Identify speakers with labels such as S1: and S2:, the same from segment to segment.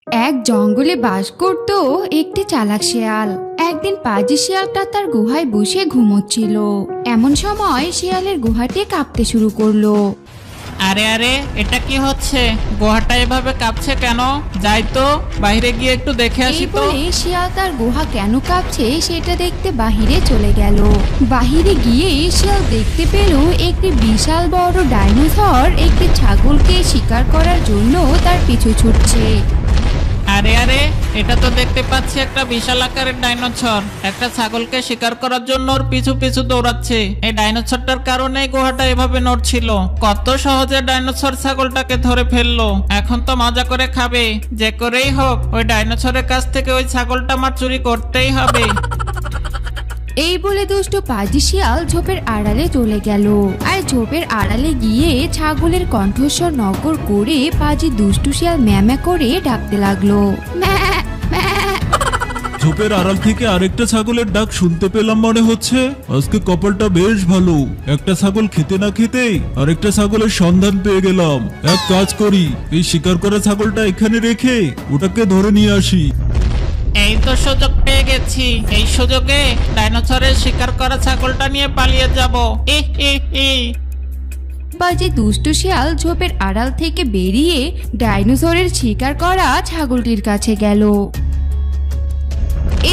S1: এক জঙ্গলে বাস করত একটি চালাক শিয়াল। একদিন পাজি শিয়ালটা তার গুহায় বসে ঘুমোচ্ছিল। এমন সময় শিয়ালের গুহাটি কাঁপতে শুরু করলো।
S2: আরে আরে, এটা কি হচ্ছে? গুহাটা এভাবে কাঁপছে কেন? যাই তো, বাইরে গিয়ে একটু দেখে
S1: এই
S2: আসি তো।
S1: বলে শিয়াল তার গুহা কেন কাঁপছে সেটা দেখতে বাহিরে চলে গেল। বাহিরে গিয়ে শিয়াল দেখতে পেল একটি বিশাল বড় ডাইনোসর একটি ছাগলকে শিকার করার জন্য তার পিছু ছুটছে।
S2: আরে আরে, এটা তো দেখতে পাচ্ছি একটা বিশাল আকারের ডাইনোসর একটা ছাগলকে শিকার করার জন্য ওর পিছু পিছু দৌড়াচ্ছে। এই ডাইনোসরটার কারণে গুহাটা এভাবে নড়ছিল। কত সহজে ডাইনোসর ছাগলটাকে ধরে ফেললো। এখন তো মজা করে খাবে। যে করেই হোক ওই ডাইনোসরের কাছ থেকে ওই ছাগলটা আমার চুরি করতেই হবে।
S1: এই বলে দুষ্টু পাজি শিয়াল ঝোপের আড়ালে চলে গেল। আর ঝোপের আড়ালে গিয়ে ছাগলের কণ্ঠস্বর নকল করে পাজি দুষ্টু শিয়াল ম্যামা করে ডাকতে লাগলো। ম্যা, ম্যা।
S3: ঝোপের আড়াল থেকে আরেকটা ছাগলের ডাক শুনতে পেলাম মনে হচ্ছে। আজকে কপালটা বেশ ভালো, একটা ছাগল খেতে না খেতেই আরেকটা ছাগলের সন্ধান পেয়ে গেলাম। এক কাজ করি, এই শিকার করা ছাগলটা এখানে রেখে ওটাকে ধরে নিয়ে আসি।
S2: এই তো সুযোগ পেয়ে গেছি। এই সুযোগে ডাইনোসরের শিকার করা ছাগলটা নিয়ে পালিয়ে যাব।
S1: পাজি দুষ্টু শিয়াল ঝোপের আড়াল থেকে বেরিয়ে ডাইনোসরের শিকার করা ছাগলটির কাছে গেল।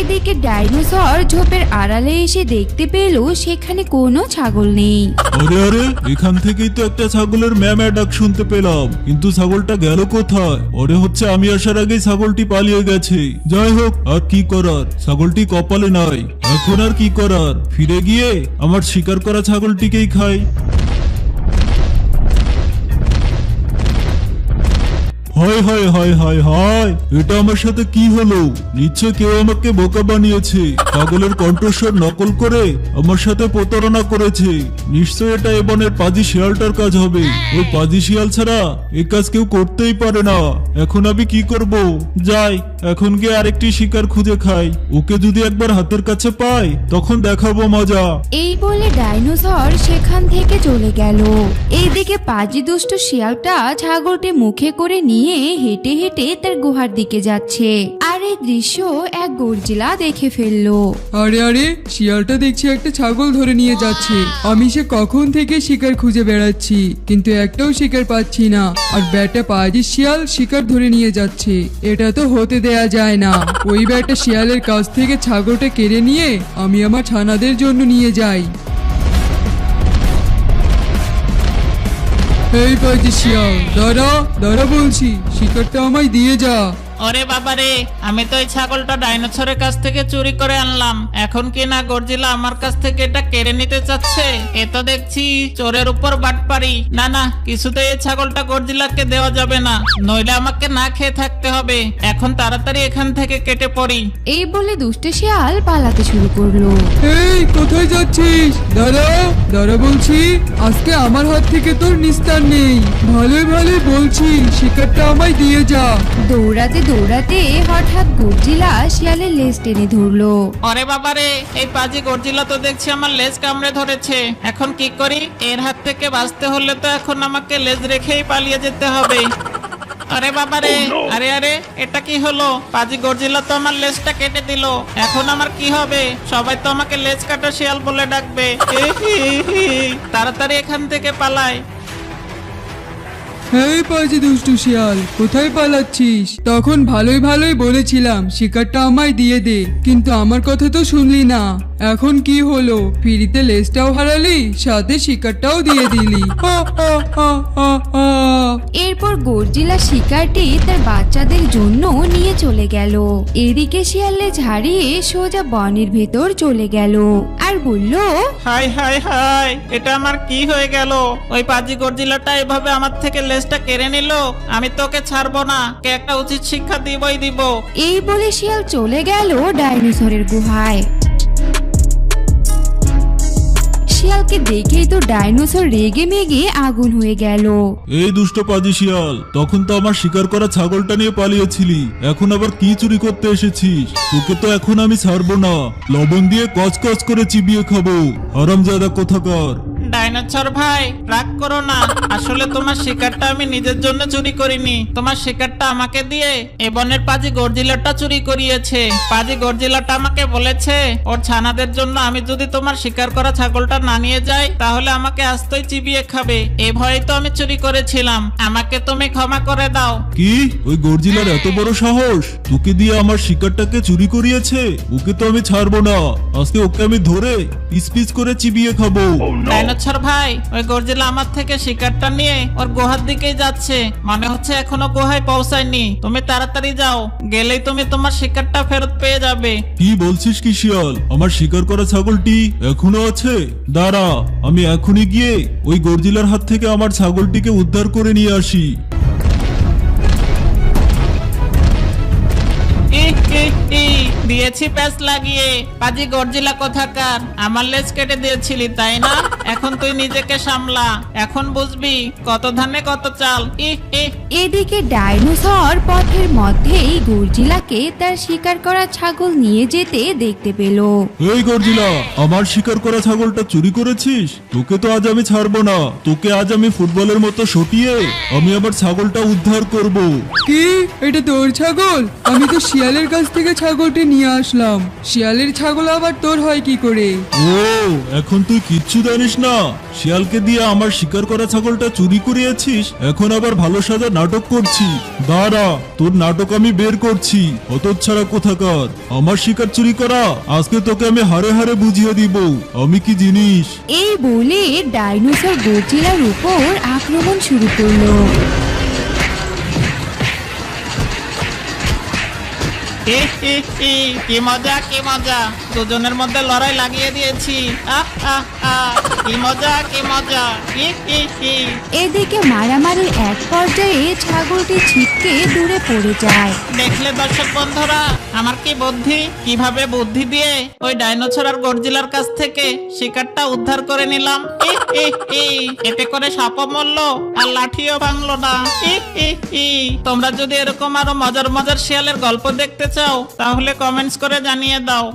S1: এদিকে ডাইনোসর ঝোপের আড়ালে এসে দেখতে পেল সেখানে কোনো ছাগল নেই।
S3: আরে আরে, এখান থেকেই তো একটা ছাগলের ম্যামা ডাক শুনতে পেলাম, কিন্তু ছাগলটা গেল কোথায়? ওরে হচ্ছে আমি আসার আগেই ছাগলটি পালিয়ে গেছে। যাই হোক, আর কি করার, ছাগলটি কপালে নাই। এখন আর কি করার, ফিরে গিয়ে আমার শিকার করা ছাগলটিকেই খাই। হায় হায় হায় হায় হায়, এটা আমার সাথে কি হলো? নিশ্চয় কেউ আমাকে বোকা বানিয়েছে, ছাগলের কণ্ঠস্বর নকল করে আমার সাথে প্রতারণা করেছে। নিশ্চয় এটা এ বনের পাজি শিয়ালটার কাজ হবে। ওই পাজি শিয়াল ছাড়া এ কাজ কেউ করতেই পারে না। এখন আমি কি করব? যাই, এখন গিয়ে আরেকটি শিকার খুঁজে খাই। ওকে যদি একবার হাতের কাছে পাই তখন দেখাবো মজা।
S1: এই বলে ডাইনোসর সেখান থেকে চলে গেল। এইদিকে পাজি দুষ্ট শিয়ালটা ছাগলটি মুখে করে নিয়ে হেঁটে হেঁটে তার গুহার দিকে যাচ্ছে। আর এই দৃশ্য এক গর্জিলা দেখে ফেললো।
S4: আরে আরে, শিয়ালটা দেখছি একটা ছাগল ধরে নিয়ে যাচ্ছে। আমি সে কখন থেকে শিকার খুঁজে বেড়াচ্ছি, কিন্তু একটাও শিকার পাচ্ছি না। আর ব্যাটা পাজি শিয়াল শিকার ধরে নিয়ে যাচ্ছে, এটা তো হতে দেয়া যায় না। ওই ব্যাটা শিয়ালের কাছ থেকে ছাগলটা কেড়ে নিয়ে আমি আমার ছানাদের জন্য নিয়ে যাই। এই পাজি শিয়াল, দাঁড়া দাঁড়া বলছি, শিকারটা আমায় দিয়ে যা।
S2: ওরে বাবারে, আমি তো এই ছাগলটা ডাইনোসরের কাছ থেকে চুরি করে আনলাম। এখন কি না গর্জিলা আমার কাছ থেকে এটা কেড়ে নিতে চাচ্ছে? এ তো দেখছি চোরের উপর বাটপারি। না না, কিছুতেই এই ছাগলটা গর্জিলাকে দেওয়া যাবে না, নইলে আমাকে না খেয়ে থাকতে হবে। এখন তাড়াতাড়ি এখান থেকে কেটে পড়ি।
S1: এই বলে দুষ্ট শিয়াল পালাতে শুরু করলো।
S4: এই কোথায় যাচ্ছিস? দাঁড়া দাঁড়া বলছি, আজকে আমার হাত থেকে তোর নিস্তার নেই। ভালোই ভালোই বলছি, শিকারটা আমায় দিয়ে যা।
S1: দৌড়াতে দৌড়াতে হঠাৎ গর্জিলা শিয়ালের লেজ টেনে ধরলো।
S2: ওরে বাবারে, এই পাজি গর্জিলা তো দেখছি আমার লেজ কামড়ে ধরেছে। এখন কি করি? এর হাত থেকে বাঁচতে হলে তো এখন আমাকে লেজ রেখেই পালিয়ে যেতে হবে। আরে বাবারে, আরে আরে, এটা কি হলো? পাজি গর্জিলা তো আমার লেজটা কেটে দিল। এখন আমার কি হবে? সবাই তো আমাকে লেজ কাটা শিয়াল বলে ডাকবে। তাড়াতাড়ি এখান থেকে পালাই।
S4: এই পাজি দুষ্টু শিয়াল, কোথায় পালাচ্ছিস? তখন ভালোই ভালোই বলেছিলাম শিকারটা আমায় দিয়ে দে, কিন্তু আমার কথা তো শুনলি না। এখন কি হলো? ফ্রিতে লেজটাও হারালি, সাথে শিকারটাও দিয়ে দিলি। হা, হা, হা, হা, হা।
S1: এরপর গর্জিলা শিকারটি তার বাচ্চাদের জন্য নিয়ে চলে গেল। এদিকে শিয়ালে ঝাড়িয়ে সোজা বনের ভেতর চলে গেল আর বলল,
S2: হাই হাই হাই, এটা আমার কি হয়ে গেল? ওই পাজি গর্জিলাটা এভাবে আমার থেকে লেজটা কেড়ে নিল। আমি তোকে ছাড়বো না, কে একটা উচিত শিক্ষা দিবই দিব।
S1: এই বলে শিয়াল চলে গেল ডাইনোসরের গুহায়। শিয়ালকে দেখেই তো ডাইনোসর রেগে মেগে আগুন হয়ে গেল।
S3: এই দুষ্ট পাজি শিয়াল, তখন তো আমার শিকার করা ছাগলটা নিয়ে পালিয়েছিলি, এখন আবার কি চুরি করতে এসেছিস? তোকে তো এখন আমি ছাড়বো না, লবণ দিয়ে কচকচ করে চিবিয়ে খাবো, হারামজাদা কোথাকার।
S2: ডাইনোসর ভাই, রাগ করো না। আসলে তোমার শিকারটা আমি নিজের জন্য চুরি করিনি। তোমার শিকারটা আমাকে দিয়ে এ বনের পাজি গর্জিলাটা চুরি করিয়েছে। পাজি গর্জিলাটা আমাকে বলেছে ওর ছানাদের জন্য আমি যদি তোমার শিকার করা ছাগলটা না নিয়ে যাই তাহলে আমাকে আস্তই চিবিয়ে খাবে। এ ভয়ে তো আমি চুরি করেছিলাম। আমাকে তুমি ক্ষমা করে দাও।
S3: কি ওই গর্জিলার এত বড় সাহস তোকে দিয়ে আমার শিকারটাকে চুরি করিয়েছে? ওকে তো আমি ছাড়বো না। আজকে ওকে আমি ধরে পিস পিস করে চিবিয়ে খাবো।
S2: ডাইনোসর ভাই, ওই গর্জিলা আমার থেকে শিকারটা নিয়ে ওর গুহার দিকেই যাচ্ছে। মনে হচ্ছে এখনো গুহায় পৌঁছায়নি। তুমি তাড়াতাড়ি যাও, গেলেই তুমি তোমার শিকারটা ফেরত পেয়ে যাবে।
S3: কি বলছিস কি শিয়াল? আমার শিকার করা ছাগলটি এখনো আছে? দাঁড়া, আমি এখনই গিয়ে ওই গর্জিলার হাত থেকে আমার ছাগলটিকে উদ্ধার করে নিয়ে আসি।
S2: দিয়েছি প্যাচ লাগিয়ে। পাজি গর্জিলা কোথাকার, আমার লেজ কেটে দিয়েছিলি তাই না? এখন তুই নিজেকে সামলা। এখন বুঝবি কত ধানে কত চাল।
S1: এদিকে ডাইনোসর পথের মধ্যেই গর্জিলাকে তার শিকার করা ছাগল নিয়ে যেতে দেখতে পেল।
S3: এই গর্জিলা, আমার শিকার করা ছাগলটা চুরি করেছিস? তোকে তো আজ আমি ছাড়বো না। তোকে আজ আমি ফুটবলের মতো সটিয়ে আমি আমার ছাগলটা উদ্ধার করব।
S4: কি, এটা তোর ছাগল? আমি তো শিয়ালের কাছ থেকে ছাগলটি নিয়ে আসলাম। শিয়ালের ছাগল আবার তোর হয় কি করে?
S3: ও, এখন তুই কিচ্ছু জানিস না। শিয়ালকে দিয়ে আমার শিকার করা ছাগলটা চুরি করিয়েছিস, এখন আবার ভালো সাজা নাটক করছি। দাঁড়া, তোর নাটক আমি বের করছি। হতচ্ছাড়া কোথাকার, আমার শিকার চুরি করা আজকে তোকে আমি হারে হারে বুঝিয়ে দিব আমি কি জিনিস।
S1: এই বলে ডাইনোসর গর্জিলার উপর আক্রমণ শুরু করলো।
S2: কি মজা, কি মজা। দুজনের মধ্যে লড়াই লাগিয়ে দিয়েছি। কি মজা, কি মজা।
S1: এদিকে মারামারির এক পর্যায়ে ছাগলটি ছিটকে দূরে পড়ে যায়।
S2: দেখলে দর্শক বন্ধুরা, আমার কি বুদ্ধি, কিভাবে বুদ্ধি দিয়ে ওই ডাইনোসর আর গর্জিলার কাছ থেকে শিকারটা উদ্ধার করে নিলাম। এতে করে সাপও মরলো আর লাঠিও ভাঙলো না। তোমরা যদি এরকম আরো মজার মজার শিয়ালের গল্প দেখতে চাও তাহলে কমেন্টস করে জানিয়ে দাও।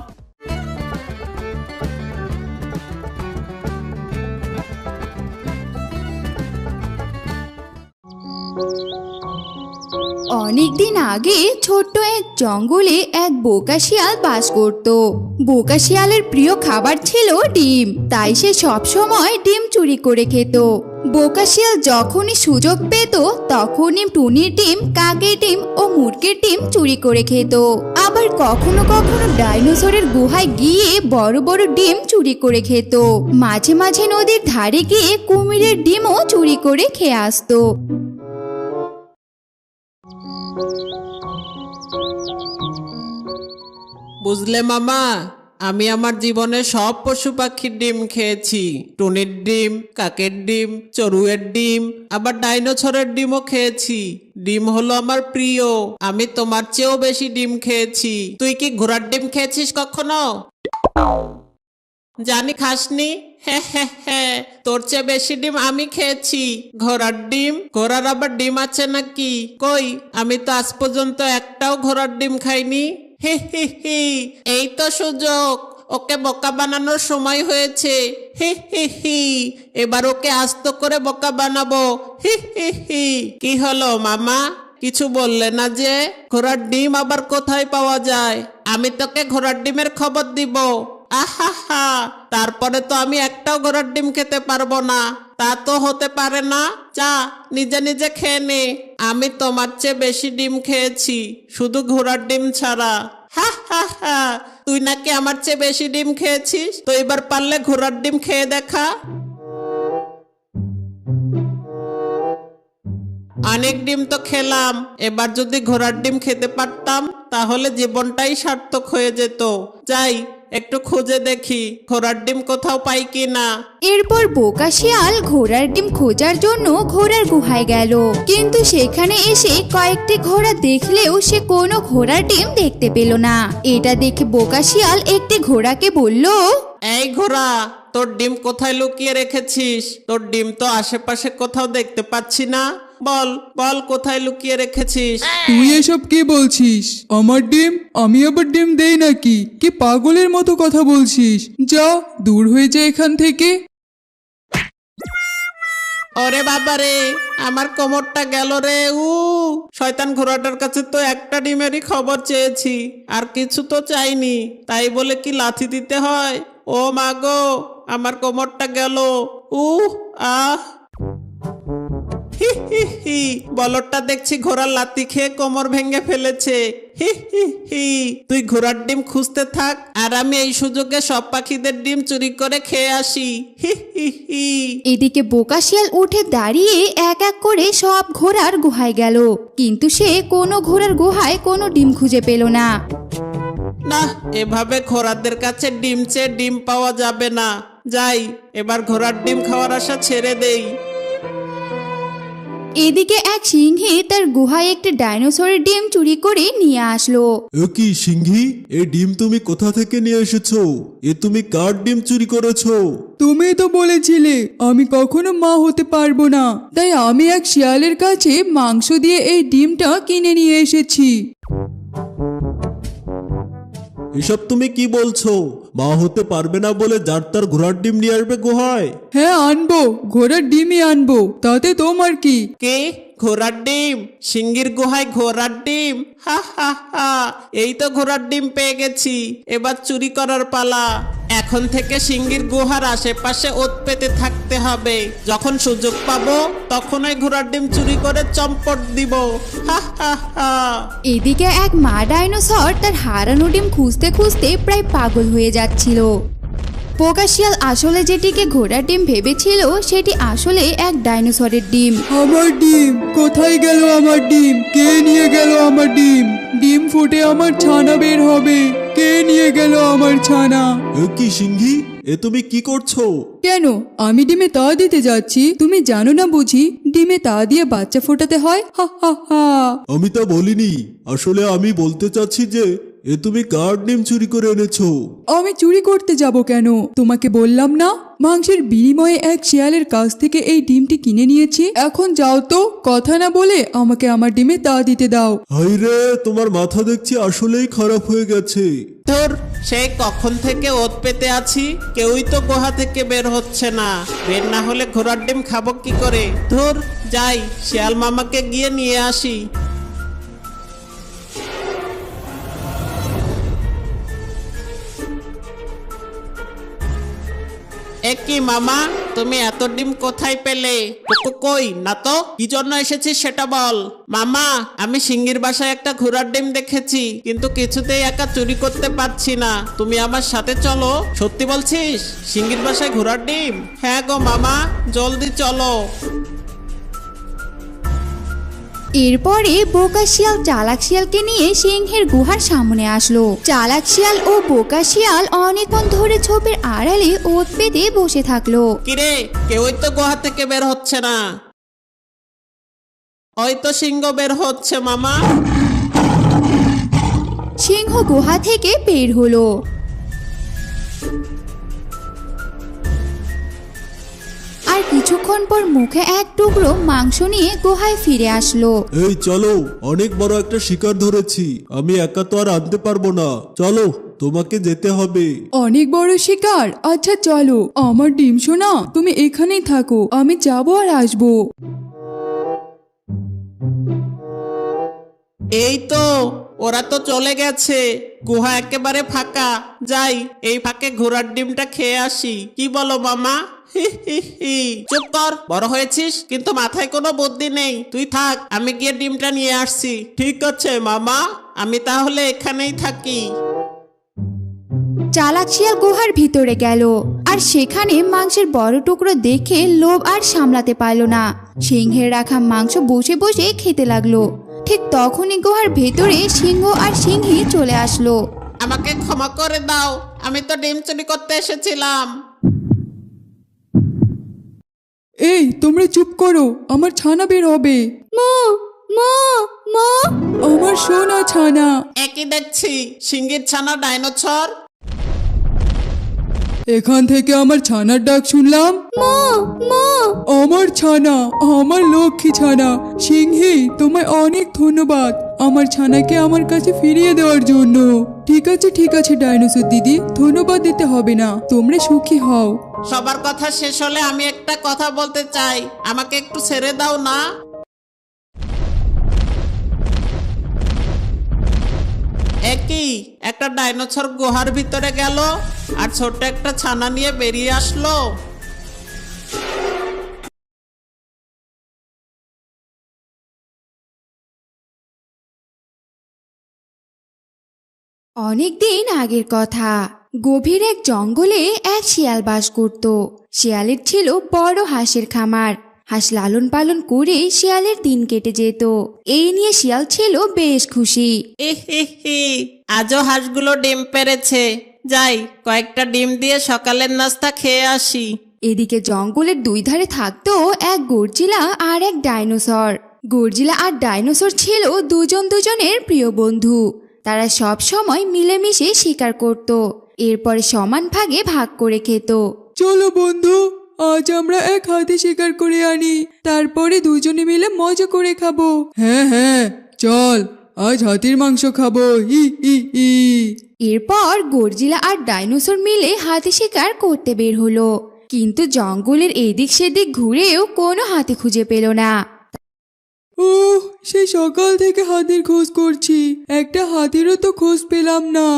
S1: অনেকদিন আগে ছোট্ট এক জঙ্গলে এক বোকা শিয়াল বাস করত। বোকা শিয়ালের প্রিয় খাবার ছিল ডিম, তাই সে সব সময় ডিম চুরি করে খেত। বোকা শিয়াল যখনই সুযোগ পেত তখনই টুনির ডিম, কাকের ডিম ও মুরগির ডিম চুরি করে খেত। আবার কখনো কখনো ডাইনোসরের গুহায় গিয়ে বড় বড় ডিম চুরি করে খেত। মাঝে মাঝে নদীর ধারে গিয়ে কুমিরের ডিমও চুরি করে খেয়ে আসতো।
S5: বুঝলে মামা, আমি আমার জীবনে সব পশু পাখির ডিম খেয়েছি। টুনির ডিম, কাকের ডিম, চড়ুইয়ের ডিম, আবার ডাইনোসরের ডিমও খেয়েছি। ডিম হলো আমার প্রিয়। আমি তোমার চেয়েও বেশি ডিম খেয়েছি। তুই কি ঘোড়ার ডিম খেয়েছিস কখনো? জানি খাসনি। হ্যাঁ, তোর চেয়ে বেশি ডিম আমি খেয়েছি। ঘোড়ার ডিম? ঘোড়ার আবার ডিম আছে নাকি? কই, আমি তো আজ পর্যন্ত একটাও ঘোড়ার ডিম খাইনি। এই তো সুযোগ, ওকে বোকা বানানোর সময় হয়েছে। এবার ওকে আস্ত করে বোকা বানাবো। কি হলো মামা, কিছু বললে না যে? ঘোড়ার ডিম আবার কোথায় পাওয়া যায়? আমি তোকে ঘোড়ার ডিমের খবর দিব। আহা, তারপরে তো আমি একটাও ঘোড়ার ডিম খেতে পারবো না। তা তো হতে পারে না। যা, নিজে নিজে খেয়ে নে। আমি তোমার চেয়ে বেশি ডিম খেয়েছি, শুধু ঘোড়ার ডিম ছাড়া। হা, তুই নাকি আমার চেয়ে বেশি ডিম খেয়েছিস? তো এবার পারলে ঘোড়ার ডিম খেয়ে দেখা। অনেক ডিম তো খেলাম, এবার যদি ঘোড়ার ডিম খেতে পারতাম তাহলে জীবনটাই সার্থক হয়ে যেত। যাই, একটু খুঁজে দেখি ঘোড়ার ডিম কোথাও পাই কি না।
S1: এরপর বোকা শিয়াল ঘোড়ার ডিম খোঁজার জন্য ঘোড়ার গুহায় গেল, কিন্তু সেখানে এসে কয়েকটি ঘোড়া দেখলেও সে কোনো ঘোড়ার ডিম দেখতে পেল না। এটা দেখে বোকা শিয়াল একটি ঘোড়াকে বলল,
S5: এই ঘোড়া, তোর ডিম কোথায় লুকিয়ে রেখেছিস? তোর ডিম তো আশেপাশে কোথাও দেখতে পাচ্ছি না। বল বল, কোথায় লুকিয়ে রেখেছিস?
S4: তুই এসব কি বলছিস? আমার ডিম? আমি আবার ডিম দেই নাকি? কি পাগলের মতো কথা বলছিস? যা, দূর হয়ে যা এখান থেকে।
S5: ওরে বাবারে, আমার কোমরটা গেল রে। শয়তান ঘোড়াটার কাছে তো একটা ডিমেরই খবর চেয়েছি, আর কিছু তো চাইনি, তাই বলে কি লাথি দিতে হয়? ও মা গো, আমার কোমরটা গেল। আহ হি হি হি, বলদটা দেখছি ঘোড়ার লাথি খেয়ে কোমর ভেঙে ফেলেছে। হি হি হি, তুই ঘোড়ার ডিম খুঁজতে থাক, আর আমি এই সুযোগে সব পাখিদের ডিম চুরি করে খেয়ে আসি। হি হি হি।
S1: এদিকে বোকা শিয়াল উঠে দাঁড়িয়ে এক এক করে সব ঘোড়ার গুহায় গেল, কিন্তু সে কোনো ঘোড়ার গুহায় কোনো ডিম খুঁজে পেল না।
S5: না, এভাবে ঘোড়াদের কাছে ডিম চেয়ে ডিম পাওয়া যাবে না। যাই, এবার ঘোড়ার ডিম খাওয়ার আশা ছেড়ে দেই।
S1: এদিকে এক সিংহী তার গুহায় একটি ডাইনোসরের ডিম চুরি করে নিয়ে আসলো।
S3: এ কি সিংহী, এই ডিম তুমি কোথা থেকে নিয়ে এসেছো? এ তুমি কার ডিম চুরি করেছো?
S4: তুমি তো বলেছিলে আমি কখনো মা হতে পারবো না, তাই আমি এক শিয়ালের কাছে মাংস দিয়ে এই ডিমটা কিনে নিয়ে এসেছি।
S3: এসব তুমি কি বলছো? মা হতে পারবে না বলে যার তার ঘোড়ার ডিম নিয়ে আসবে গুহায়?
S4: হ্যাঁ আনবো, ঘোড়ার ডিমই আনবো, তাতে তোমার কি?
S5: কে? ঘোড়ার ডিম? সিংহীর গুহায় ঘোড়ার ডিম? হা হা হা, এই তো ঘোড়ার ডিম পেয়ে গেছি, এবার চুরি করার পালা। এখন থেকে সিংহীর গুহার আশেপাশে ওত পেতে থাকতে হবে, যখন সুযোগ পাবো তখনই ঘোড়ার ডিম চুরি করে চম্পট দিব। হা হা হা।
S1: এদিকে এক মা ডাইনোসর তার হারানো ডিম খুঁজতে খুঁজতে প্রায় পাগল হয়ে যাচ্ছিল। বোকা শিয়াল আসলে যেটিকে ঘোড়ার ডিম ভেবেছিল সেটি আসলে এক ডাইনোসরের ডিম।
S4: আমার ডিম কোথায় গেল? আমার ডিম কে নিয়ে গেল? আমার ডিম, ডিম ফুটে আমার ছানা বের হবে, কে নিয়ে গেল আমার ছানা?
S3: এ কি সিংহী, এ তুমি কি করছো?
S4: কেন, আমি ডিমে তা দিতে যাচ্ছি, তুমি জানো না বুঝি ডিমে তা দিয়ে বাচ্চা ফোটাতে হয়? হা হা হা।
S3: আমি তা বলিনি, আসলে আমি বলতে চাচ্ছি যে এ তুমি কার ডিম চুরি করে এনেছো?
S4: আমি চুরি করতে যাব কেন? তোমাকে বললাম না মাংসের বিনিময়ে এক শিয়ালের কাছ থেকে এই ডিমটি কিনে নিয়েছি। এখন যাও তো, কথা না বলে আমাকে আমার ডিমে তা দিতে দাও।
S3: হাই রে, তোমার মাথা দেখছি আসলেই খারাপ হয়ে গেছে।
S5: তোর সেই কখন থেকে ওত পেতে আছি, কেউই তো গুহা থেকে বের হচ্ছে না। বের না হলে ঘোড়ার ডিম খাবো কি করে? ধুর, যাই শিয়াল মামাকে গিয়ে নিয়ে আসি। একই মামা, তুমি এত ডিম কোথায় পেলে? কই না তো, কি জন্য এসেছিস সেটা বল। মামা, আমি সিংহীর বাসায় একটা ঘোড়ার ডিম দেখেছি, কিন্তু কিছুতেই একা চুরি করতে পারছি না, তুমি আমার সাথে চলো। সত্যি বলছিস? সিংহীর বাসায় ঘোড়ার ডিম? হ্যাঁ গো মামা, জলদি চলো।
S1: এরপরে বোকা শিয়াল চালাক শিয়ালকে নিয়ে সিংহের গুহার সামনে আসলো। চালাক শিয়াল ও বোকা শিয়াল অনেকক্ষণ ধরে ঝোপের আড়ালে ওত পেতে বসে থাকলো।
S5: কিরে, কেউই তো গুহা থেকে বের হচ্ছে না। ওই তো সিংহ বের হচ্ছে মামা।
S1: সিংহ গুহা থেকে বের হলো। আর কিছুক্ষণ পর মুখে এক টুকরো মাংস নিয়ে গুহায় ফিরে আসলো।
S3: এই চলো, অনেক বড় একটা শিকার ধরেছি, আমি একা তো আর আনতে পারবো না, চলো তোমাকে যেতে হবে।
S4: অনেক বড় শিকার? আচ্ছা চলো। আমার ডিম সোনা, তুমি এখানেই থাকো, আমি যাবো আর আসবো।
S5: এই তো, ওরা তো চলে গেছে, গুহা একেবারে ফাঁকা। যাই, এই ফাঁকে ঘোড়ার ডিমটা খেয়ে আসি, কি বলো মামা? হি হি হি। চুপ কর, বড় হয়েছিস কিন্তু মাথায় কোনো বুদ্ধি নেই। তুই থাক, আমি গিয়ে ডিমটা নিয়ে আসছি। ঠিক আছে মামা, আমি তাহলে এখানেই থাকি।
S1: চালাক শিয়াল গুহার ভিতরে গেল, আর সেখানে মাংসের বড় টুকরো দেখে লোভ আর সামলাতে পারল না। সিংহের রাখা মাংস বসে বসে খেতে লাগলো। ঠিক তখনই গুহার ভেতরে সিংহ আর সিংহী চলে আসলো।
S5: আমাকে ক্ষমা করে দাও, আমি তো ডিম চুরি করতে এসেছিলাম।
S4: এই তোমরা চুপ করো, আমার ছানা বের হবে।
S1: মা মা মা,
S4: আমার সোনা ছানা।
S5: একই দেখছি, সিংহের ছানা ডাইনোসর।
S4: এখান থেকে আমার ছানার ডাক শুনলাম।
S1: মো মো
S4: আমার ছানা, আমার লক্ষ্মী ছানা। সিংহি, তোমায় অনেক ধন্যবাদ আমার ছানাকে আমার কাছে ফিরিয়ে দেওয়ার জন্য। ঠিক আছে ডাইনোসর দিদি, ধন্যবাদ দিতে হবে না, তোমরা সুখী হও।
S5: সবার কথা শেষ হলে আমি একটা কথা বলতে চাই, আমাকে একটু ছেড়ে দাও না। একই একটা ডাইনোসর গুহার ভিতরে গেল আর ছোট্ট একটা ছানা নিয়ে বেরিয়ে আসলো।
S1: অনেক দিন আগের কথা। গভীর এক জঙ্গলে এক শিয়াল বাস করত। শিয়ালের ছিল বড় হাঁসের খামার। হাঁস লালন পালন করে শিয়ালের দিন কেটে যেত। এই নিয়ে শিয়াল ছিল বেশ খুশি।
S5: ইহিহি, আজও হাঁসগুলো ডিম পেড়েছে, যাই কয়েকটা ডিম দিয়ে সকালের নাস্তা খেয়ে আসি।
S1: এদিকে জঙ্গলের দুই ধারে থাকতো এক গর্জিলা আর এক ডাইনোসর। গর্জিলা আর ডাইনোসর ছিল দুজনের প্রিয় বন্ধু। তারা সব সময় মিলেমিশে শিকার করত, এরপরে সমান ভাগে ভাগ করে খেত।
S4: চলো বন্ধু, আজ আমরা এক হাতে শিকার করে আনি, তারপরে দুজনে মিলে মজা করে খাবো। হ্যাঁ চল, আজ হাতির মাংস খাবো। হি হি হি।
S1: এরপর গর্জিলা আর ডাইনোসর মিলে হাতি শিকার করতে বের হলো, কিন্তু জঙ্গলের এদিক সেদিক ঘুরেও কোনো হাতি খুঁজে পেল না।
S4: সেই সকাল থেকে হাতির খোঁজ করছি, একটা হাতিরও তো খোঁজ পেলাম না।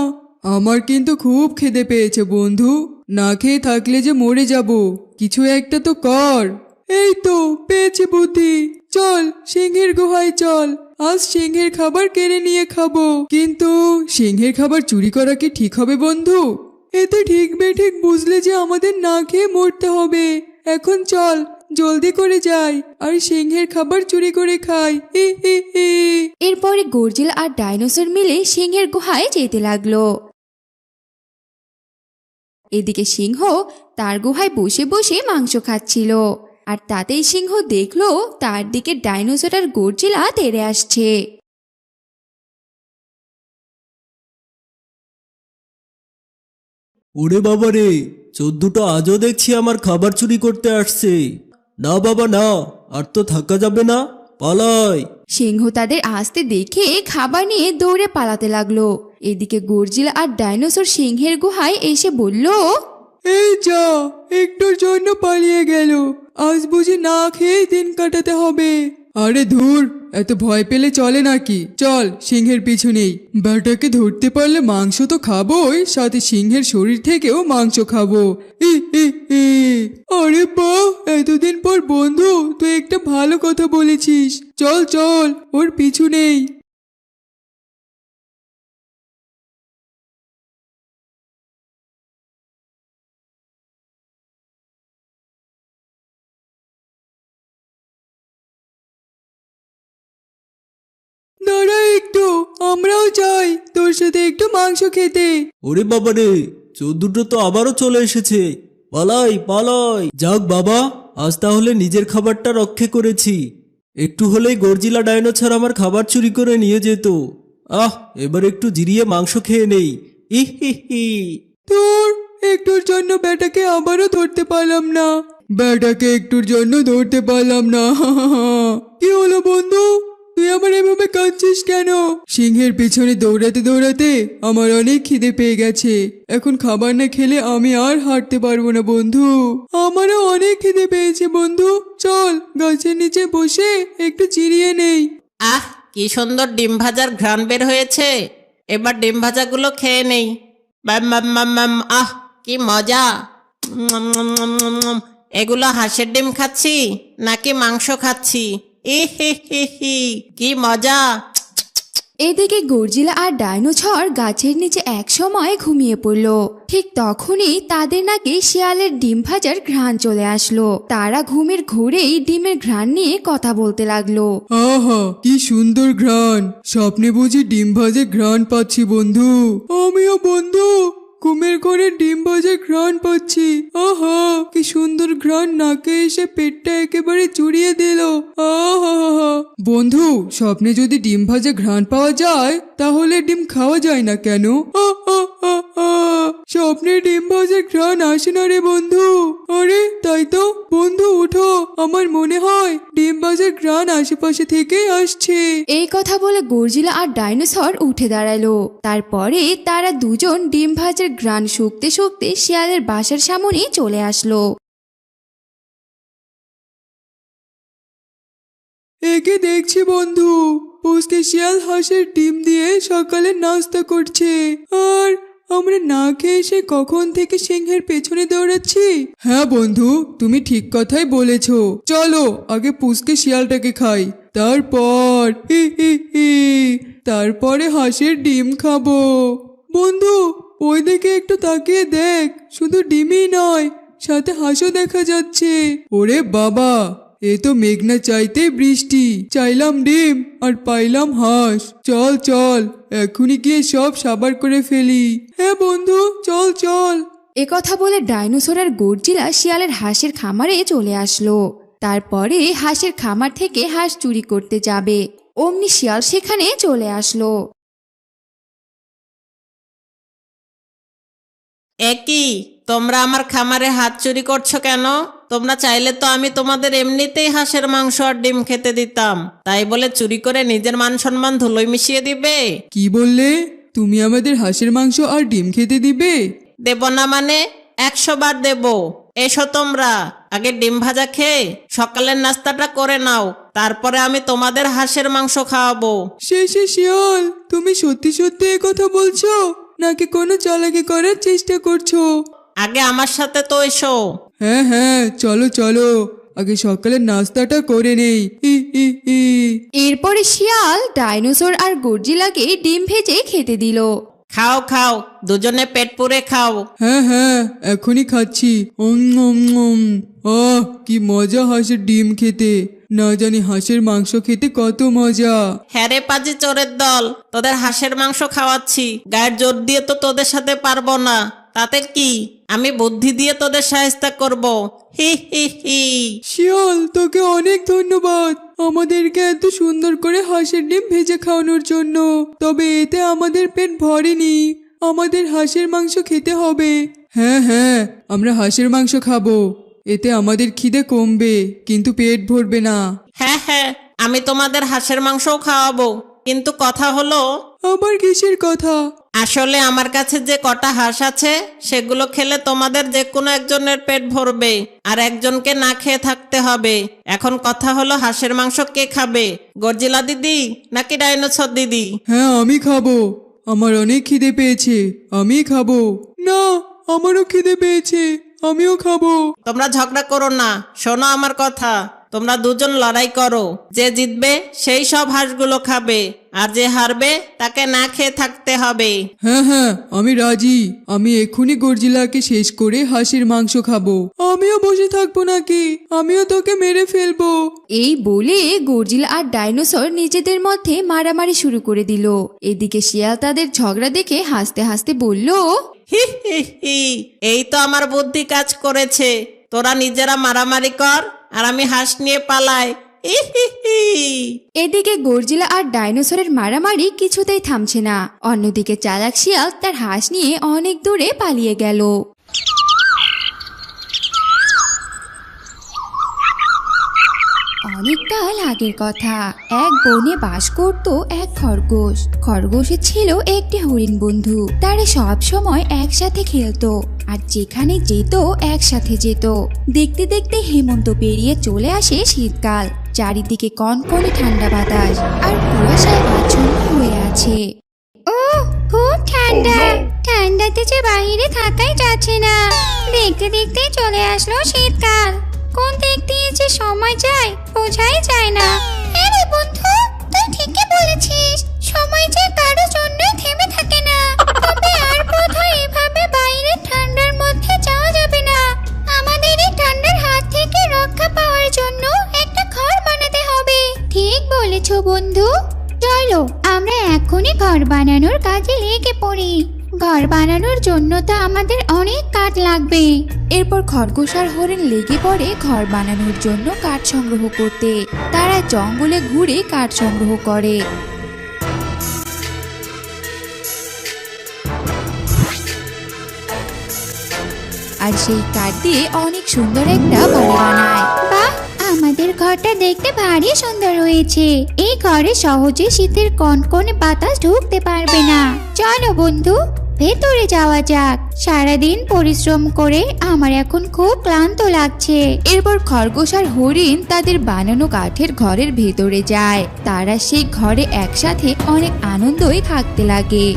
S4: আমার কিন্তু খুব খিদে পেয়েছে বন্ধু, না খেয়ে থাকলে যে মরে যাব, কিছু একটা তো কর। এই তো পেয়েছি বুদ্ধি, চল সিংহের গুহায় চল, আজ সিংহের খাবার কেড়ে নিয়ে খাবো। কিন্তু সিংহের খাবার চুরি করা কি ঠিক হবে বন্ধু? এতে ঠিক বেঠিক বুঝলে যে আমাদের না খেয়ে মরতে হবে। এখন চল জলদি করে যাই আর সিংহের খাবার চুরি করে খাই। হি হি হি।
S1: এরপরে গর্জিলা আর ডাইনোসর মিলে সিংহের গুহায় যেতে লাগলো। এদিকে সিংহ তার গুহায় বসে বসে মাংস খাচ্ছিল, আর তাতেই সিংহ দেখলো তার দিকে ডাইনোসর আর গর্জিলা তেড়ে আসছে।
S6: ওরে বাবা রে, চোদ্দটা আজও দেখছি আমার খাবার চুরি করতে আসছে। না বাবা না, আর তো থাকা যাবে না, পালাই।
S1: সিংহ তাদের আসতে দেখে খাবার নিয়ে দৌড়ে পালাতে লাগলো। এদিকে গর্জিলা আর ডাইনোসর সিংহের গুহায় এসে বলল,
S4: এই যা, একটুর জন্য পালিয়ে গেল, আজ বুঝি না খেয়ে দিন কাটাতে হবে। আরে ধুর, এত ভয় পেলে চলে নাকি? চল সিংহের পিছু নেই, ব্যাটাকে ধরতে পারলে মাংস তো খাবোই, সাথে সিংহের শরীর থেকেও মাংস খাবো। ই ই ই। আরে বাহ, এতদিন পর বন্ধু তুই একটা ভালো কথা বলেছিস। চল চল, ওর পিছু নেই। দাঁড়া একটু, আমরাও চাই তোর সাথে একটু মাংস খেতে।
S6: ওরে বাবা রে, চোদ্দটা তো আবারও চলে এসেছে, পালাই পালাই। যাক বাবা, আজ তাহলে নিজের খাবারটা রক্ষে করেছি। একটু হলেই গর্জিলা ডাইনোসর আমার খাবার চুরি করে নিয়ে যেত। এবার একটু জিরিয়ে মাংস খেয়ে নেই। ই হি হি।
S4: তোর একটুর জন্য ব্যাটাকে আবারও ধরতে পারলাম না, ব্যাটাকে একটুর জন্য ধরতে পারলাম না। কি হলো বন্ধু, তুই আমার এভাবে কাঁদছিস কেন? সিংহের পিছনে দৌড়াতে দৌড়াতে আমার অনেক খিদে পেয়ে গেছে, এখন খাবার না খেলে আমি আর হাঁটতে পারবো না বন্ধু। আমারও অনেক খিদে পেয়েছে বন্ধু, চল গাছের নিচে বসে একটু জিরিয়ে নেই।
S5: কি সুন্দর ডিম ভাজার ঘ্রাণ বের হয়েছে, এবার ডিম ভাজাগুলো খেয়ে নেই। কি মজা। এগুলো হাঁসের ডিম খাচ্ছি নাকি মাংস খাচ্ছি? কি মজা।
S1: এদিকে গর্জিলা আর ডাইনোসর গাছের নিচে এক সময় ঘুমিয়ে পড়ল। ঠিক তখনই তাদের নাকি শিয়ালের ডিম ভাজার ঘ্রাণ চলে আসলো। তারা ঘুমের ঘোরেই ডিমের ঘ্রাণ নিয়ে কথা বলতে লাগলো।
S4: আহা কি সুন্দর ঘ্রাণ, স্বপ্নে বুঝি ডিম ভাজে ঘ্রাণ পাচ্ছি বন্ধু। আমিও বন্ধু ঘুমের ঘরে ডিম ভাজে ঘ্রাণ পাচ্ছি। আহা কি সুন্দর ঘ্রাণ, নাকে এসে পেটটা একেবারে জুড়িয়ে দিল। আহা বন্ধু, স্বপ্নে যদি ডিম ভাজে ঘ্রাণ পাওয়া যায় তাহলে ডিম খাওয়া যায় না কেন? স্বপ্নে ডিম ভাজার ঘ্রাণ আসে না রে বন্ধু। আরে তাই তো বন্ধু, উঠো, আমার মনে হয় ডিম ভাজার ঘ্রাণ আশেপাশে থেকেই আসছে।
S1: এই কথা বলে গর্জিলা আর ডাইনোসর উঠে দাঁড়ালো। তারপরে তারা দুজন ডিম ভাজার ঘ্রাণ শুকতে শুকতে শিয়ালের বাসার সামনে চলে আসলো।
S4: একে দেখছি বন্ধু, পুচকে শিয়াল হাঁসের ডিম দিয়ে সকালে নাস্তা করছে, আর আমরা না খেয়ে সে কখন থেকে সিংহের পেছনে দৌড়াচ্ছি। হ্যাঁ বন্ধু, তুমি ঠিক কথাই বলেছো। চলো আগে পুচকে শিয়ালটাকে খাই, তারপর তারপরে হাঁসের ডিম খাবো। বন্ধু ওই দিকে একটু তাকিয়ে দেখ, শুধু ডিমই নয়, সাথে হাঁসও দেখা যাচ্ছে। ওরে বাবা, এ তো মেঘনা চাইতে বৃষ্টি, চাইলাম ডিম আর পাইলাম হাঁস। চল চল, এখনই গিয়ে সব সাবার করে ফেলি। হ্যাঁ বন্ধু, চল চল।
S1: একথা বলে ডাইনোসর আর গর্জিলা শিয়ালের হাঁসের খামারে চলে আসলো। তারপরে হাঁসের খামার থেকে হাঁস চুরি করতে যাবে, অমনি শিয়াল সেখানে চলে আসলো।
S5: একই, তোমরা আমার খামারে হাত চুরি করছো কেন? তোমরা চাইলে তো আমি তোমাদের এমনিতেই হাঁসের মাংস আর ডিম খেতে দিতাম, তাই বলে চুরি করে নিজের মান সম্মান ধুলোয় মিশিয়ে দিবে?
S4: কি বললে? তুমি আমাদের হাঁসের মাংস আর ডিম খেতে দিবে?
S5: দেব না মানে 100 বার দেব। এসো তোমরা, আগে ডিম ভাজা খেয়ে সকালের নাস্তাটা করে নাও, তারপরে আমি তোমাদের হাঁসের মাংস খাওয়াবো।
S4: শেষে শিয়াল, তুমি সত্যি সত্যি এ কথা বলছো নাকি কোনো চালাকি করার চেষ্টা করছো?
S5: আগে আমার সাথে তো এসো।
S4: হ্যাঁ হ্যাঁ, চলো চলো, আগে সকালের নাস্তাটা করে নেই।
S1: এরপরে শিয়াল ডাইনোসর আর গর্জিলাকে ডিম ভেজে খেতে দিল।
S5: খাও খাও, দুজনে পেট পুরে খাও।
S4: হ্যাঁ হ্যাঁ, এখনই খাচ্ছি। আহ, কি মজা হাঁসের ডিম খেতে। না জানি হাঁসের মাংস খেতে কত মজা।
S5: হ্যাঁ রে পাজি চোরের দল, তোদের হাঁসের মাংস খাওয়াচ্ছি, গায়ের জোর দিয়ে তো তোদের সাথে পারবো না, তাতে কি, আমি বুদ্ধি দিয়ে তোদের সাহায্য করব। হি হি হি।
S4: শিয়াল, তোকে অনেক ধন্যবাদ আমাদেরকে এত সুন্দর করে হাঁসের ডিম ভেজে খাওয়ানোর জন্য। তবে এতে আমাদের পেট ভরেনি, আমাদের হাঁসের মাংস খেতে হবে। হ্যাঁ হ্যাঁ, আমরা হাঁসের মাংস খাবো, এতে আমাদের খিদে কমবে কিন্তু পেট ভরবে না।
S5: হ্যাঁ হ্যাঁ, আমি তোমাদের হাঁসের মাংসও খাওয়াবো, কিন্তু কথা হলো।
S4: আবার কিসের কথা?
S5: আসলে আমার কাছে যে কটা হাঁস আছে সেগুলো খেলে তোমাদের যে কোনো একজনের পেট ভরবে, আর একজনকে না খেয়ে থাকতে হবে। এখন কথা হলো, হাঁসের মাংস কে খাবে, গর্জিলা দিদি নাকি ডাইনোসর দিদি?
S4: হ্যাঁ আমি খাবো, আমার অনেক খিদে পেয়েছে, আমি খাবো। না, আমারও খিদে পেয়েছে, আমিও খাবো।
S5: তোমরা ঝগড়া করো না, শোনো আমার কথা। তোমরা দুজন লড়াই করো, যে জিতবে সেই সব হাঁসগুলো খাবে, আর যে হারবে তাকে না খেয়ে থাকতে হবে।
S4: হ্যাঁ হ্যাঁ, আমি রাজি। আমি এক্ষুনি গর্জিলাকে শেষ করে হাঁসের মাংস খাবো। আমিও বসে থাকবো নাকি? আমিও তোকে মেরে ফেলবো।
S1: এই বলে গর্জিলা আর ডাইনোসর নিজেদের মধ্যে মারামারি শুরু করে দিল। এদিকে শিয়াল তাদের ঝগড়া দেখে হাসতে হাসতে বলল,
S5: হি হি হি, এই তো আমার বুদ্ধি কাজ করেছে। তোরা নিজেরা মারামারি কর আর আমি হাঁস নিয়ে পালাই। হি হি হি।
S1: এদিকে গর্জিলা আর ডাইনোসরের মারামারি কিছুতেই থামছে না। অন্যদিকে চালাক শিয়াল তার হাঁস নিয়ে অনেক দূরে পালিয়ে গেল। অনেককাল আগের কথা, এক বনে বাস করত এক খরগোশ। খরগোশের ছিল একটি হরিণ বন্ধু। তারা সব সময় একসাথে খেলতো আর যেখানে যেত একসাথে যেত। দেখতে দেখতে হেমন্ত পেরিয়ে চলে আসে শীতকাল। চারিদিকে কনকনে ঠান্ডা বাতাস আর কুয়াশায় আচ্ছন্ন হয়ে আছে। ও খুব ঠান্ডা, ঠান্ডাতে যে বাইরে থাকাই যাচ্ছে না। দেখতে দেখতে চলে আসলো শীতকাল। কোন দিক দিয়ে যে সময় যায় বোঝাই যায় না। আরে বন্ধু, তুই ঠিকই বলেছিস, সময় যে কারো জন্যই থেমে থাকে না। তবে আর বোধহয় এভাবে বাইরে ঠান্ডার মধ্যে যাওয়া যাবে না। আমাদের এই ঠান্ডার হাত থেকে রক্ষা পাওয়ার জন্য একটা ঘর বানাতে হবে। ঠিক বলেছো বন্ধু, চলো আমরা এখনই ঘর বানানোর কাজে লেগে পড়ি। ঘর বানানোর জন্য তো আমাদের অনেক কাঠ লাগবে। এরপর খরগোশ আর হরিণ লেগে পড়ে ঘর বানানোর জন্য কাঠ সংগ্রহ করতে। তারা জঙ্গলে ঘুরে কাঠ সংগ্রহ করে। আর সেই কাঠ দিয়ে অনেক সুন্দর একটা বাড়ি বানায়। বাহ, আমাদের ঘরটা দেখতে ভারী সুন্দর হয়েছে। এই ঘরে সহজে শীতের কনকনে বাতাস ঢুকতে পারবে না। চলো বন্ধু, ভেতরে যাওয়া যাক। সারাদিন পরিশ্রম করে আমার এখন খুব ক্লান্ত লাগছে। এরপর খরগোশ আর হরিণ তাদের বানানো কাঠের ঘরের ভেতরে যায়। তারা সেই ঘরে একসাথে অনেক আনন্দই থাকতে লাগে।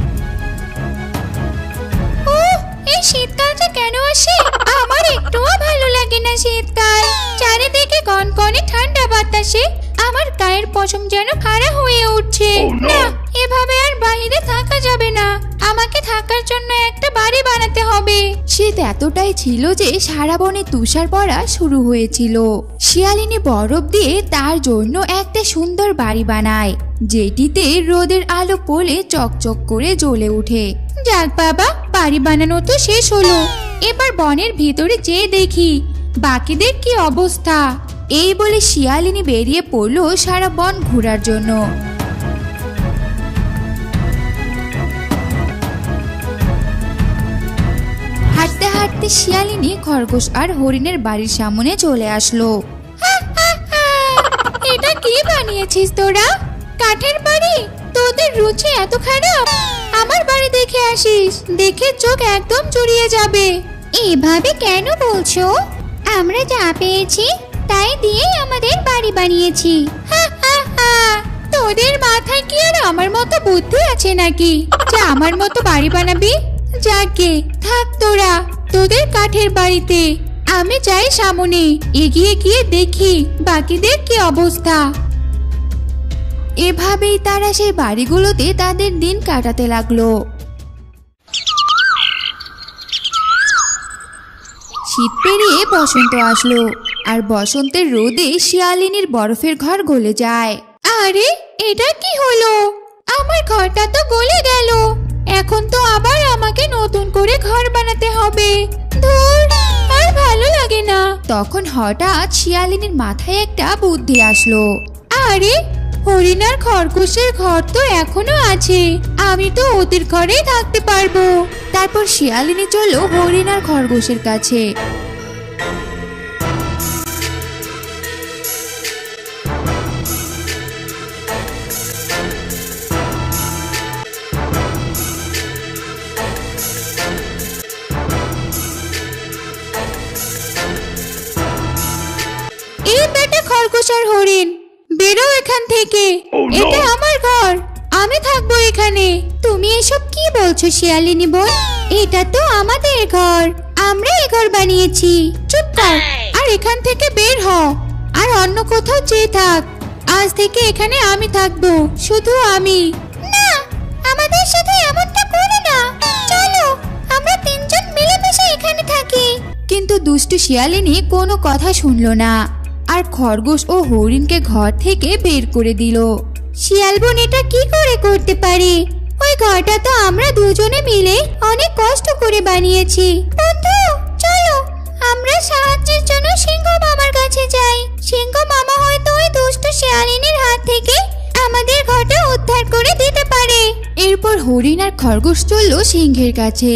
S1: এই শীতকালটা কেন আসে? আমার একটুও ভালো লাগে না শীতকাল। চারিদিকে কনকনে ঠান্ডা বাতাসে আমার গায়ের পশম যেন খাড়া হয়ে উঠছে। না, এভাবে আর বাইরে থাকা যাবে না। আমাকে থাকার জন্য একটা বাড়ি বানাতে হবে। শীত এতটাই ছিল যে সারা বনে তুষার পড়া শুরু হয়েছিল। শিয়ালিনী বরফ দিয়ে তার জন্য একটা সুন্দর বাড়ি বানায়, যেটিতে রোদের আলো পড়লে চকচক করে জ্বলে ওঠে। যাক বাবা, বাড়ি বানানো তো শেষ হলো। এবার বনের ভিতরে যেয়ে দেখি বাকিদের কি অবস্থা। এই বলে শিয়ালিনী বেরিয়ে পড়লো সারা বন ঘোরার জন্য। হাঁটতে হাঁটতে শিয়ালিনী খরগোশ আর হরিণের বাড়ির সামনে চলে আসলো। এটা কি বানিয়েছিস তোরা? কাঠের বাড়ি? তোদের রুচি এত খারাপ? আমার বাড়ি দেখে আসিস, দেখে চোখ একদম জুড়িয়ে যাবে। এভাবে কেন বলছো? আমরা যা পেয়েছি তাই দিয়ে আমাদের বাড়ি বানিয়েছি। তোদের মাথায় কি আর আমার মতো বুদ্ধি আছে নাকি যে আমার মতো বাড়ি বানাবি? যাকে থাক তোরা তোদের কাঠের বাড়িতে। আমি যাই সামনে, এগিয়ে গিয়ে দেখি বাকিদের কি অবস্থা। এভাবেই তারা সেই বাড়িগুলোতে তাদের দিন কাটাতে লাগলো। শীত পেরিয়ে বসন্ত আসলো, আর বসন্তের রোদে শিয়ালিনীর বরফের ঘর গলে যায়। আরে, এটা কি হলো? আমার ঘরটা তো গলে গেল। এখন তো আবার আমাকে নতুন করে ঘর বানাতে হবে। ধুর, আর ভালো লাগে না। তখন হঠাৎ শিয়ালিনীর মাথায় একটা বুদ্ধি আসলো। আরে, হরিণ আর খরগোশের ঘর তো এখনো আছে। আমি তো ওদের ঘরেই থাকতে পারবো। তারপর শিয়ালিনী চলল হরিণ আর খরগোশের কাছে। এই বেটা খরগোশ আর হরিণ, বেরো এখান থেকে। এটা আমার ঘর, আমি থাকবো এখানে। তুমি এসব কি বলছো শিয়ালিনী বোন? এটা তো আমাদের ঘর, আমরা এই ঘর বানিয়েছি। চুপ কর আর এখান থেকে বের হ, আর অন্য কোথাও যেয়ে থাক। আজ থেকে এখানে আমি থাকবো, শুধু আমি। না, আমাদের সাথে এমনটা করো না। চলো, আমরা তিনজন মিলেমিশে এখানে থাকি। কিন্তু দুষ্টু শিয়ালিনী কোনো কথা শুনলো না, আর খরগোশ ও হরিণকে ঘর থেকে বের করে দিল। শিয়াল বোন এটা কি করে করতে পারে? ওই ঘরটা তো আমরা দুজনে মিলে অনেক কষ্ট করে বানিয়েছি। বন্ধু, চলো আমরা সাহায্যের জন্য সিংহ মামার কাছে যাই। সিংহ মামা হয়তো ওই দুষ্ট শিয়ালিনীর হাত থেকে আমাদের ঘরটা উদ্ধার করে দিতে পারে। এরপর হরিণ আর খরগোশ চলল সিংহের কাছে।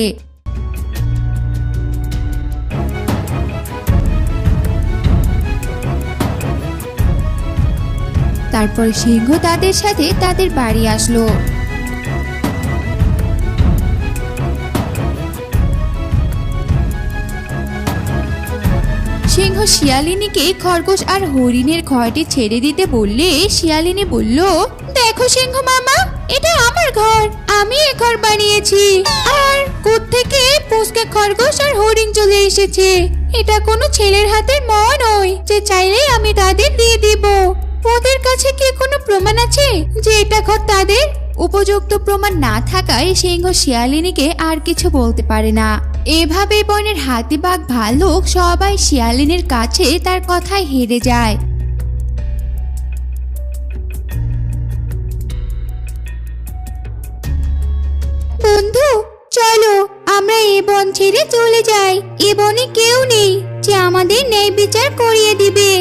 S1: তারপর সিংহ তাদের সাথে তাদের বাড়ি আসলো। সিংহ শিয়ালিনীকে খরগোশ আর হরিণের ঘরটি ছেড়ে দিতে বললে শিয়ালিনী বলল, দেখো সিংহ মামা, এটা আমার ঘর, আমি এ ঘর বানিয়েছি। আর কোত্থেকে পুচকে খরগোশ আর হরিণ চলে এসেছে। এটা কোনো ছেলের হাতের মোয়া নয় যে চাইলেই আমি তাদের দিয়ে দিব। ওদের কাছে কি কোনো প্রমাণ আছে যে এটা ঘর তাদের? উপযুক্ত প্রমাণ না থাকায় সিংহ শিয়ালিনীকে আর কিছু বলতে পারে না। এভাবে বনের হাতি বাঘ ভালুক সবাই শিয়ালিনীর কাছে তার কথায় হেরে যায়। বন্ধু, চলো আমরা এই বন ছেড়ে চলে যাই। এ বনে কেউ নেই যে আমাদের ন্যায় বিচার করিয়ে দিবে।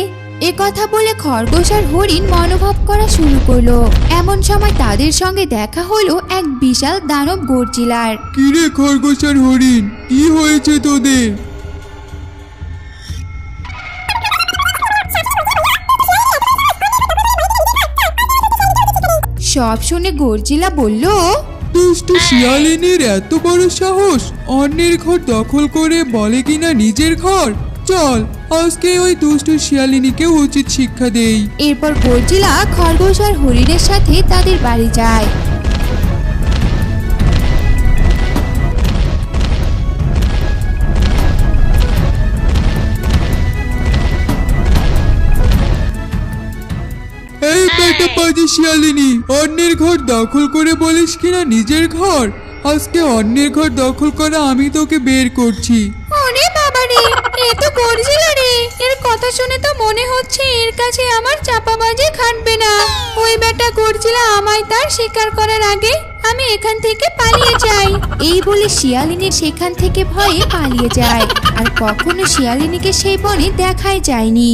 S1: এ কথা বলে খরগোশ আর হরিণ মনোভাব করা শুরু করলো। এমন সময় তাদের সঙ্গে দেখা হলো এক বিশাল দানব গর্জিলার।
S4: কিরে খরগোশ আর হরিণ, কি হয়েছে তোদের?
S1: সব শুনে গর্জিলা বলল,
S4: দুষ্টু শিয়ালিনীর এত বড় সাহস, অন্যের ঘর দখল করে বলে কিনা নিজের ঘর। চল আজকে ওই দুষ্টু শিয়ালিনীকে উচিত শিক্ষা দেই।
S1: এরপর গর্জিলা খরগোশ আর হরিণের সাথে তাদের বাড়ি যায়।
S4: এই বেটা পাজি শিয়ালিনী, অন্যের ঘর দখল করে বলিস কিনা নিজের ঘর। আজকে অন্যের ঘর দখল করা আমি তোকে বের করছি।
S1: ওরে বাবা রে, এ তো গর্জিলা রে। এর কথা শুনে তো মনে হচ্ছে এর কাছে আমার চাপাবাজি খাটবে না। ওই বেটা গর্জিলা আমায় তার শিকার করার আগে আমি এখান থেকে পালিয়ে যাই। এই বলে শিয়ালিনী সেখান থেকে ভয়ে পালিয়ে যায় আর কখনো শিয়ালিনীকে সেই বনে দেখাই যায়নি।